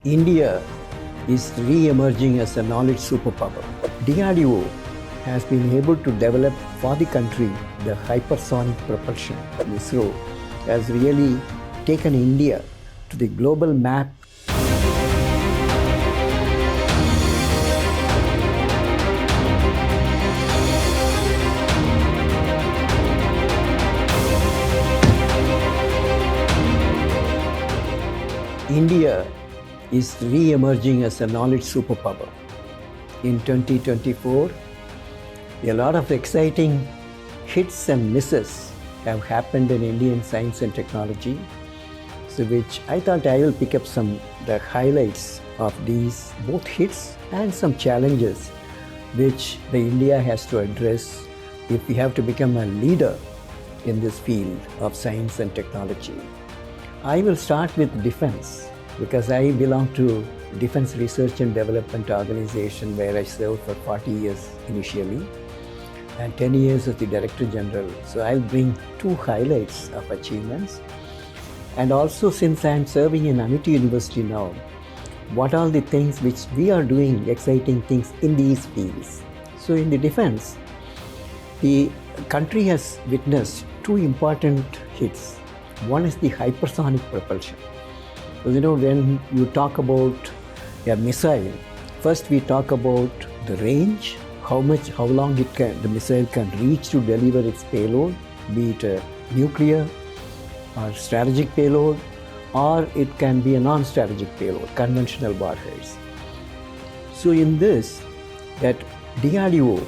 India is re-emerging as a knowledge superpower. DRDO has been able to develop for the country the hypersonic propulsion. ISRO has really taken India to the global map. India is re-emerging as a knowledge superpower. In 2024, a lot of exciting hits and misses have happened in Indian science and technology, so which I thought I will pick up the highlights of these both hits and some challenges which the India has to address if we have to become a leader in this field of science and technology. I will start with defense because I belong to Defense Research and Development Organization where I served for 40 years initially and 10 years as the Director General. So I'll bring two highlights of achievements. And also, since I'm serving in Amity University now, what are the things which we are doing, exciting things in these fields. So in the defense, the country has witnessed two important hits. One is the hypersonic propulsion. So, when you talk about a missile, first we talk about the range, how long the missile can reach to deliver its payload, be it a nuclear or strategic payload, or it can be a non-strategic payload, conventional warheads. So in this, that DRDO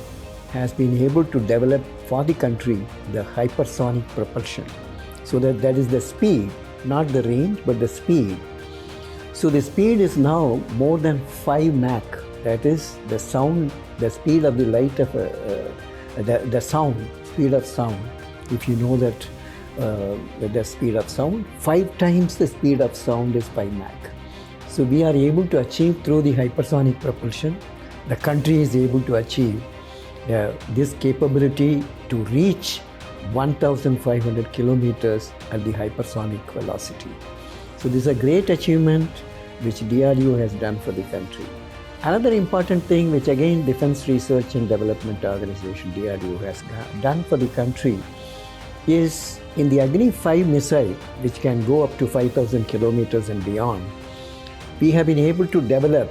has been able to develop for the country the hypersonic propulsion. So that is the speed, not the range, but the speed. So the speed is now more than 5 Mach. That is the sound, the speed of the light of the sound, speed of sound. If you know that the speed of sound, 5 times the speed of sound is 5 Mach. So we are able to achieve through the hypersonic propulsion. The country is able to achieve this capability to reach 1,500 kilometers at the hypersonic velocity. So this is a great achievement which DRDO has done for the country. Another important thing which again Defense Research and Development Organization DRDO has done for the country is in the Agni-5 missile, which can go up to 5,000 kilometers and beyond. We have been able to develop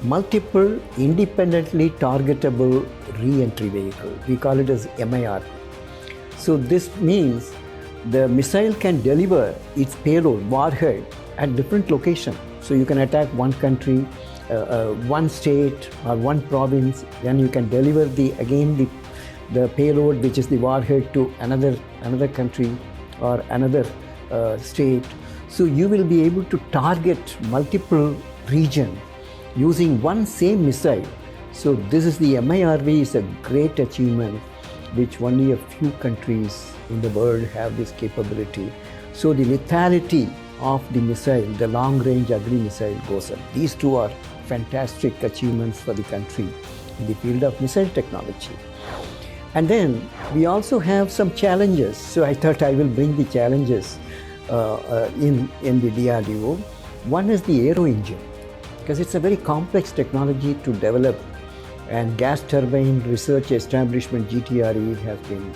multiple independently targetable re-entry vehicle. We call it as MIR. So this means the missile can deliver its payload, warhead, at different locations. So you can attack one country, one state or one province, then you can deliver the payload, which is the warhead, to another country or another state. So you will be able to target multiple regions using one same missile. So this is the MIRV is a great achievement which only a few countries in the world have this capability. So the lethality of the missile, the long-range Agni missile goes up. These two are fantastic achievements for the country in the field of missile technology. And then we also have some challenges. So I thought I will bring the challenges in the DRDO. One is the aero engine, because it's a very complex technology to develop, and gas turbine research establishment GTRE has been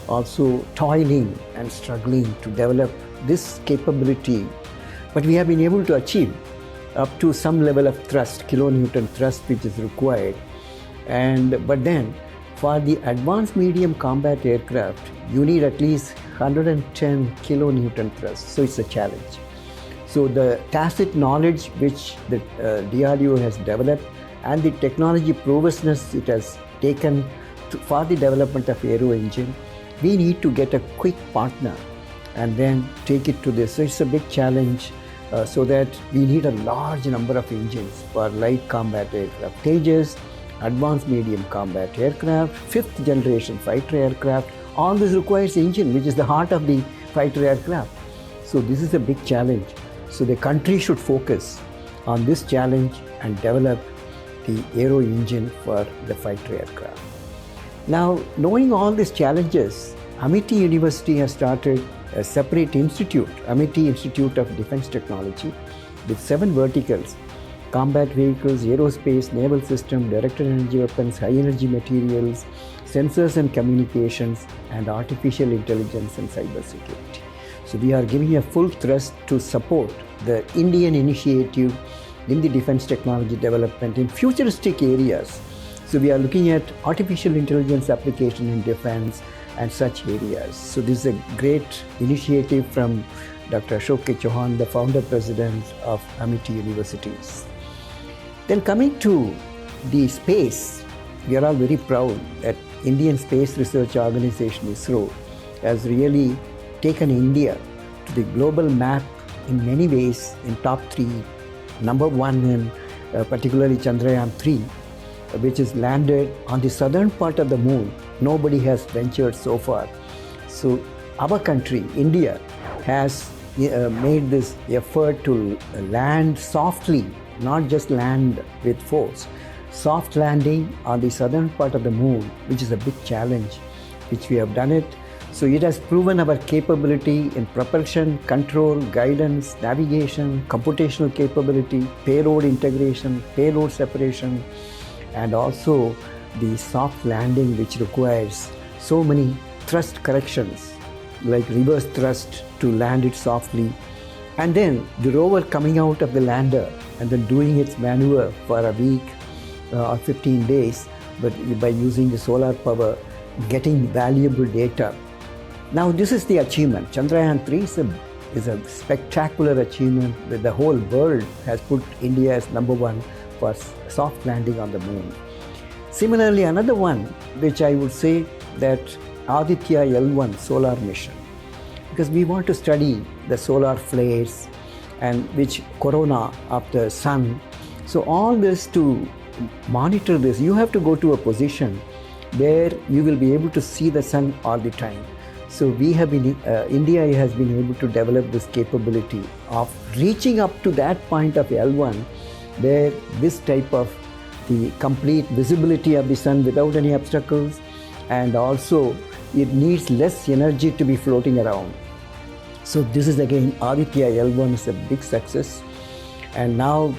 also toiling and struggling to develop this capability, but we have been able to achieve up to some level of thrust, kilonewton thrust, which is required. But then for the advanced medium combat aircraft, you need at least 110 kilonewton thrust, so it's a challenge. So the tacit knowledge which the DRDO has developed and the technology prowessness it has taken for the development of aero engine, we need to get a quick partner and then take it to this. So it's a big challenge, so that we need a large number of engines for light combat aircraft, Tejas, advanced medium combat aircraft, 5th generation fighter aircraft. All this requires engine, which is the heart of the fighter aircraft. So this is a big challenge. So the country should focus on this challenge and develop the aero engine for the fighter aircraft. Now, knowing all these challenges, Amity University has started a separate institute, Amity Institute of Defense Technology, with 7 verticals: combat vehicles, aerospace, naval system, directed energy weapons, high energy materials, sensors and communications, and artificial intelligence and cybersecurity. So we are giving a full thrust to support the Indian initiative in the defense technology development in futuristic areas. So we are looking at artificial intelligence application in defense and such areas. So this is a great initiative from Dr. Ashok K. Chauhan, the founder president of Amity Universities. Then coming to the space, we are all very proud that Indian Space Research Organization ISRO has really taken India to the global map in many ways in top 3. Number 1 in particularly Chandrayaan-3, which is landed on the southern part of the moon. Nobody has ventured so far. So our country, India, has made this effort to land softly, not just land with force. Soft landing on the southern part of the moon, which is a big challenge, which we have done it. So it has proven our capability in propulsion, control, guidance, navigation, computational capability, payload integration, payload separation, and also the soft landing, which requires so many thrust corrections, like reverse thrust to land it softly. And then the rover coming out of the lander and then doing its maneuver for a week or 15 days, but by using the solar power, getting valuable data. Now this is the achievement. Chandrayaan-3 is a spectacular achievement that the whole world has put India as number 1 for soft landing on the moon. Similarly, another one which I would say that Aditya L1 solar mission, because we want to study the solar flares and which corona of the sun. So all this, to monitor this, you have to go to a position where you will be able to see the sun all the time. So we have been, India has been able to develop this capability of reaching up to that point of L1, where this type of the complete visibility of the sun without any obstacles, and also it needs less energy to be floating around. So this is again, Aditya L1 is a big success, and now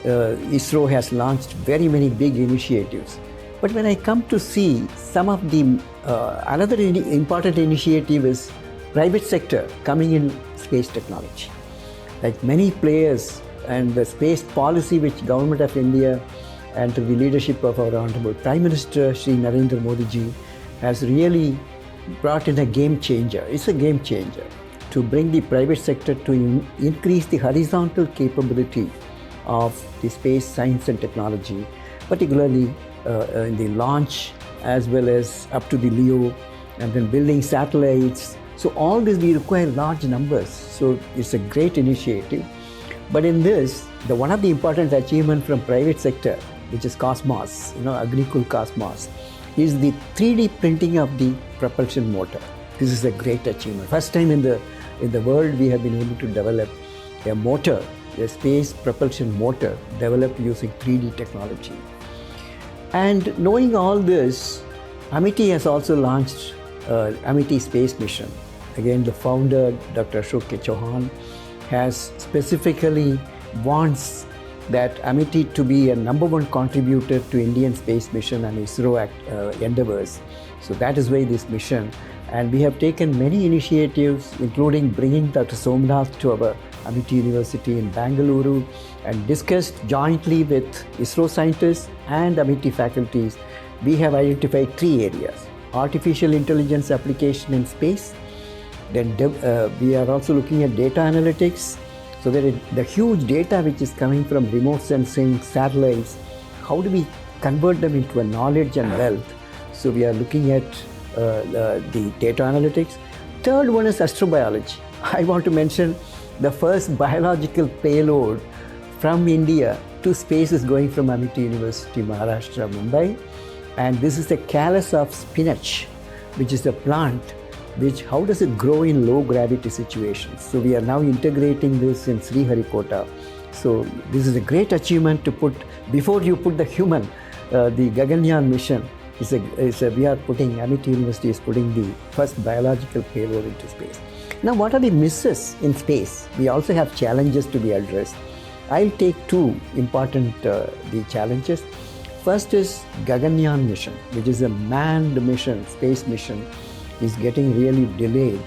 ISRO has launched very many big initiatives. But when I come to see some of the another important initiative is private sector coming in space technology. Like many players, and the space policy which Government of India and through the leadership of our Honorable Prime Minister Shri Narendra Modi ji has really brought in a game changer. It's a game changer to bring the private sector to increase the horizontal capability of the space science and technology, particularly in the launch as well as up to the LEO, and then building satellites. So all this we require large numbers. So it's a great initiative. But in this, one of the important achievements from private sector, which is Cosmos, Agnikul Cosmos, is the 3D printing of the propulsion motor. This is a great achievement. First time in the world we have been able to develop a motor, a space propulsion motor developed using 3D technology. And knowing all this, Amity has also launched Amity Space Mission. Again, the founder, Dr. Ashok K. Chauhan, has specifically wants that Amity to be a number 1 contributor to Indian space mission and ISRO endeavors. So that is why this mission. And we have taken many initiatives, including bringing Dr. Somnath to our Amity University in Bangalore, and discussed jointly with ISRO scientists and Amity faculties. We have identified 3 areas: artificial intelligence application in space. Then we are also looking at data analytics, so that the huge data which is coming from remote sensing, satellites, how do we convert them into a knowledge and wealth? So we are looking at the data analytics. Third one is astrobiology. I want to mention the first biological payload from India to space is going from Amity University, Maharashtra, Mumbai. And this is the callus of spinach, which is a plant which, how does it grow in low gravity situations? So we are now integrating this in Sriharikota. So this is a great achievement to put, before you put the human, the Gaganyaan mission, we are putting, Amity University is putting the first biological payload into space. Now, what are the misses in space? We also have challenges to be addressed. I'll take two important the challenges. First is Gaganyaan mission, which is a manned mission, space mission, is getting really delayed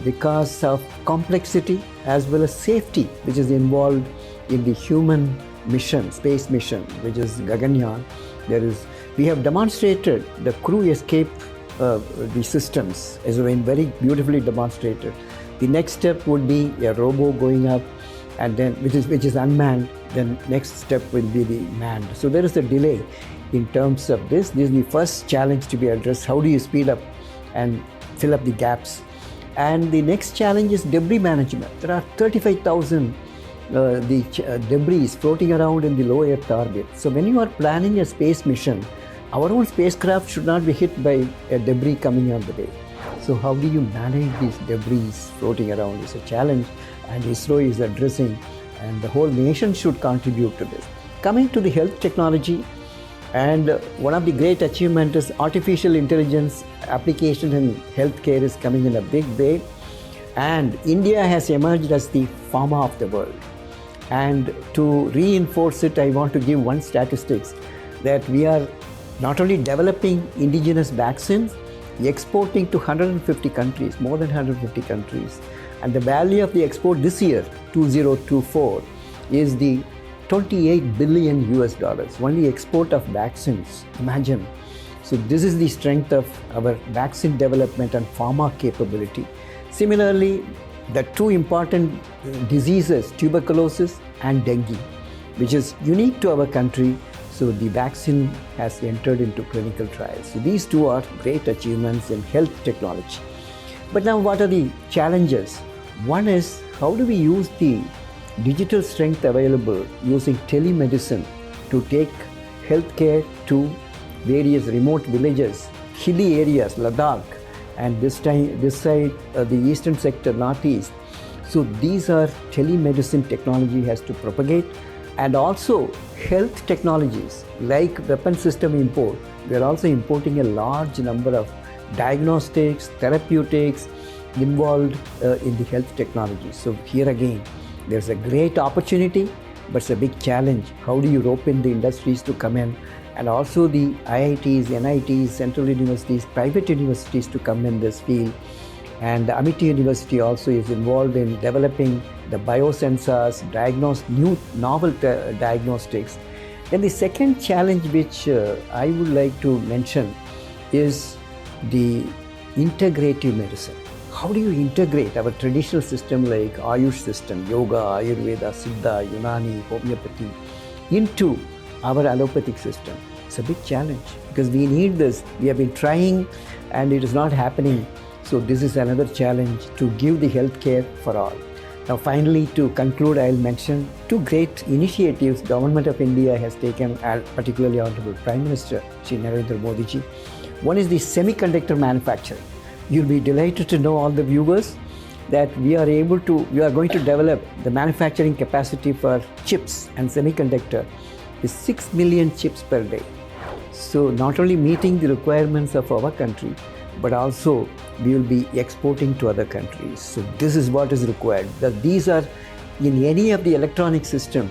because of complexity as well as safety, which is involved in the human mission, space mission, which is Gaganyaan. We have demonstrated the crew escape the systems has been very beautifully demonstrated. The next step would be a robo going up, and then which is unmanned. Then next step will be the manned. So there is a delay in terms of this. This is the first challenge to be addressed. How do you speed up and fill up the gaps? And the next challenge is debris management. There are 35,000 debris floating around in the low Earth orbit. So when you are planning a space mission, our own spacecraft should not be hit by a debris coming on the way. So how do you manage these debris floating around is a challenge, and ISRO is addressing, and the whole nation should contribute to this. Coming to the health technology, and one of the great achievements is artificial intelligence application in healthcare is coming in a big way, and India has emerged as the pharma of the world. And to reinforce it, I want to give one statistics that we are not only developing indigenous vaccines, exporting to 150 countries, more than 150 countries. And the value of the export this year, 2024, is the 28 billion US dollars, only export of vaccines, imagine. So this is the strength of our vaccine development and pharma capability. Similarly, the two important diseases, tuberculosis and dengue, which is unique to our country. So the vaccine has entered into clinical trials. So these two are great achievements in health technology. But now what are the challenges? One is, how do we use the digital strength available using telemedicine to take healthcare to various remote villages, hilly areas, Ladakh, and this side, the eastern sector, northeast. So these are telemedicine technology has to propagate, and also health technologies like weapon system import. We are also importing a large number of diagnostics, therapeutics involved in the health technology. So here again, there's a great opportunity, but it's a big challenge. How do you rope in the industries to come in, and also the IITs, NITs, central universities, private universities to come in this field. And the Amity University also is involved in developing the biosensors, new novel diagnostics. Then the second challenge which I would like to mention is the integrative medicine. How do you integrate our traditional system like Ayush system, Yoga, Ayurveda, Siddha, Unani, Homeopathy into our allopathic system? It's a big challenge because we need this. We have been trying and it is not happening. So this is another challenge to give the health care for all. Now finally, to conclude, I'll mention two great initiatives Government of India has taken, particularly Honorable Prime Minister Shri Narendra Modi ji. One is the semiconductor manufacturing. You'll be delighted to know, all the viewers, that we are going to develop the manufacturing capacity for chips and semiconductor is 6 million chips per day. So not only meeting the requirements of our country, but also we will be exporting to other countries. So this is what is required. That these are in any of the electronic system,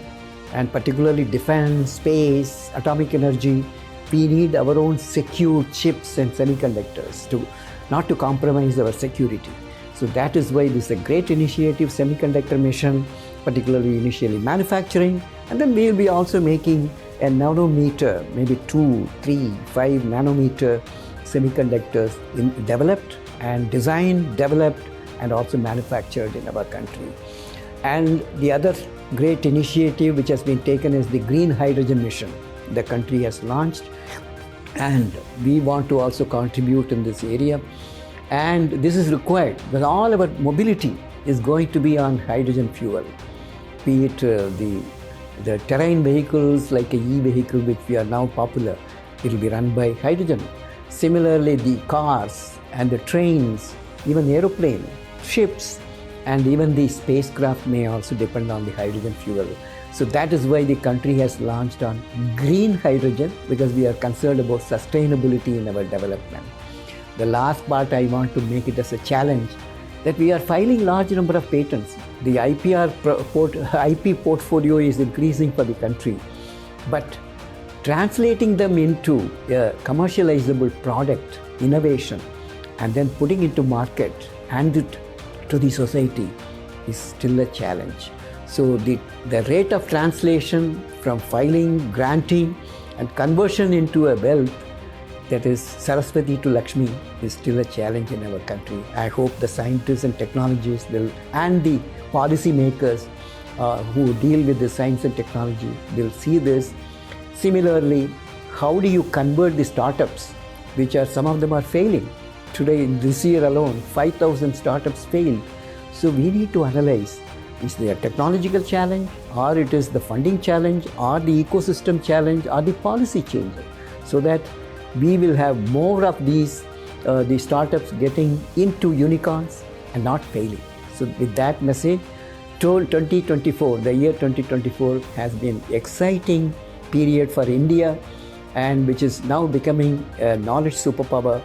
and particularly defense, space, atomic energy, we need our own secure chips and semiconductors not to compromise our security. So that is why this is a great initiative, semiconductor mission, particularly initially manufacturing, and then we will be also making a nanometer, maybe 2, 3, 5 nanometer semiconductors developed and designed, developed, and also manufactured in our country. And the other great initiative which has been taken is the green hydrogen mission. The country has launched, and we want to also contribute in this area. And this is required because all our mobility is going to be on hydrogen fuel, be it the terrain vehicles like a e-vehicle which we are now popular, it will be run by hydrogen. Similarly, the cars and the trains, even aeroplane, ships, and even the spacecraft may also depend on the hydrogen fuel. So that is why the country has launched on green hydrogen, because we are concerned about sustainability in our development. The last part I want to make it as a challenge that we are filing large number of patents. The IP portfolio is increasing for the country, but translating them into a commercializable product, innovation, and then putting into market and it to the society is still a challenge. So the rate of translation from filing, granting, and conversion into a wealth, that is Saraswati to Lakshmi, is still a challenge in our country. I hope the scientists and technologists will, and the policy makers who deal with the science and technology will see this. Similarly, how do you convert the startups, which are, some of them are failing. Today, this year alone, 5,000 startups failed. So we need to analyze, is there a technological challenge, or it is the funding challenge, or the ecosystem challenge, or the policy change, so that we will have more of these the startups getting into unicorns and not failing. So with that message, 2024, the year 2024 has been exciting period for India, and which is now becoming a knowledge superpower.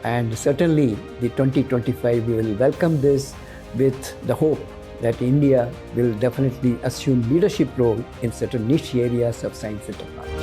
And certainly the 2025, we will welcome this with the hope that India will definitely assume leadership role in certain niche areas of science and technology.